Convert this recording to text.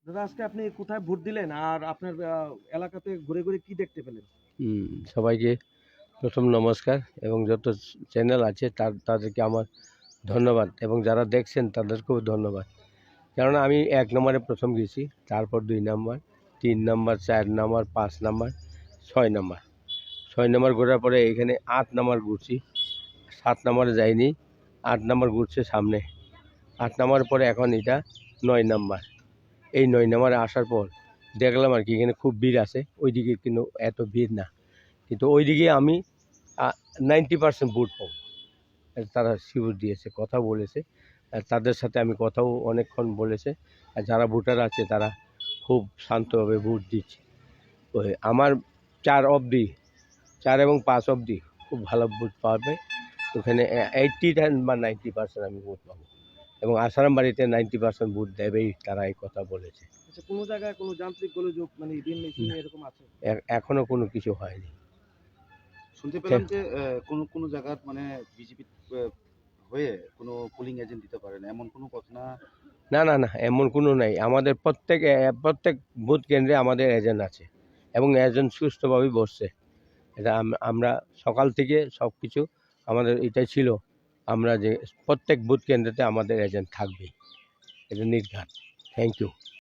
দাদা আজকে আপনি কোথায় ভোট দিলেন আর আপনার এলাকাতে ঘুরে ঘুরে কি দেখতে পেলেন? সবাইকে প্রথম নমস্কার এবং যত চ্যানেল আছে তাদেরকে আমার ধন্যবাদ এবং যারা দেখছেন তাদেরকেও ধন্যবাদ। কেননা আমি ১ নম্বরে প্রথম গেছি, তারপর ২ নম্বর, ৩ নম্বর, ৪ নম্বর, ৫ নম্বর, ৬ নম্বর। ৬ নম্বর ঘোরার পরে এখানে ৮ নম্বর ঘুরছি, ৭ নম্বরে যাইনি, ৮ নম্বর ঘুরছে সামনে। ৮ নম্বরের পরে এখন এটা ৯ নম্বর। এই ৯ নম্বরে আসার পর দেখলাম আর কি এখানে খুব ভিড় আছে, ওইদিকে কিন্তু এত ভিড় না। কিন্তু ওইদিকে আমি 90% ভোট পাবো, তারা শিওর দিয়েছে, কথা বলেছে। আর তাদের সাথে আমি কথাও অনেকক্ষণ বলেছে। আর যারা ভোটার আছে তারা খুব শান্তভাবে ভোট দিচ্ছে। ওই আমার ৪ অবধি, ৪ এবং ৫ অবধি খুব ভালো ভোট পাবে। ওখানে 80 বা 90% আমি ভোট পাবো এবং আসারাম বাড়িতে 90% ভোট দেবেই, তারা এই কথা বলেছে। আচ্ছা, কোনো জায়গায় কোনো যান্ত্রিক গোলযোগ মানে ইভিএম মেশিন এরকম আছে? এখনো কোনো কিছু হয়নি। শুনতে পেলাম যে কোনো জায়গার মানে বিজেপি হয়ে কোনো পোলিং এজেন্ট দিতে পারে না, এমন কোনো ঘটনা? না না না, এমন কোনো নাই। আমাদের প্রত্যেক বুথ কেন্দ্রে আমাদের এজেন্ট আছে এবং এজেন্ট সুষ্ঠুভাবেই বসছে। এটা আমরা সকাল থেকে সব কিছু আমাদের এটাই ছিল, আমরা যে প্রত্যেক বুথ কেন্দ্রেতে আমাদের এজেন্ট থাকবেই, এটা নির্ঘাত। Thank you.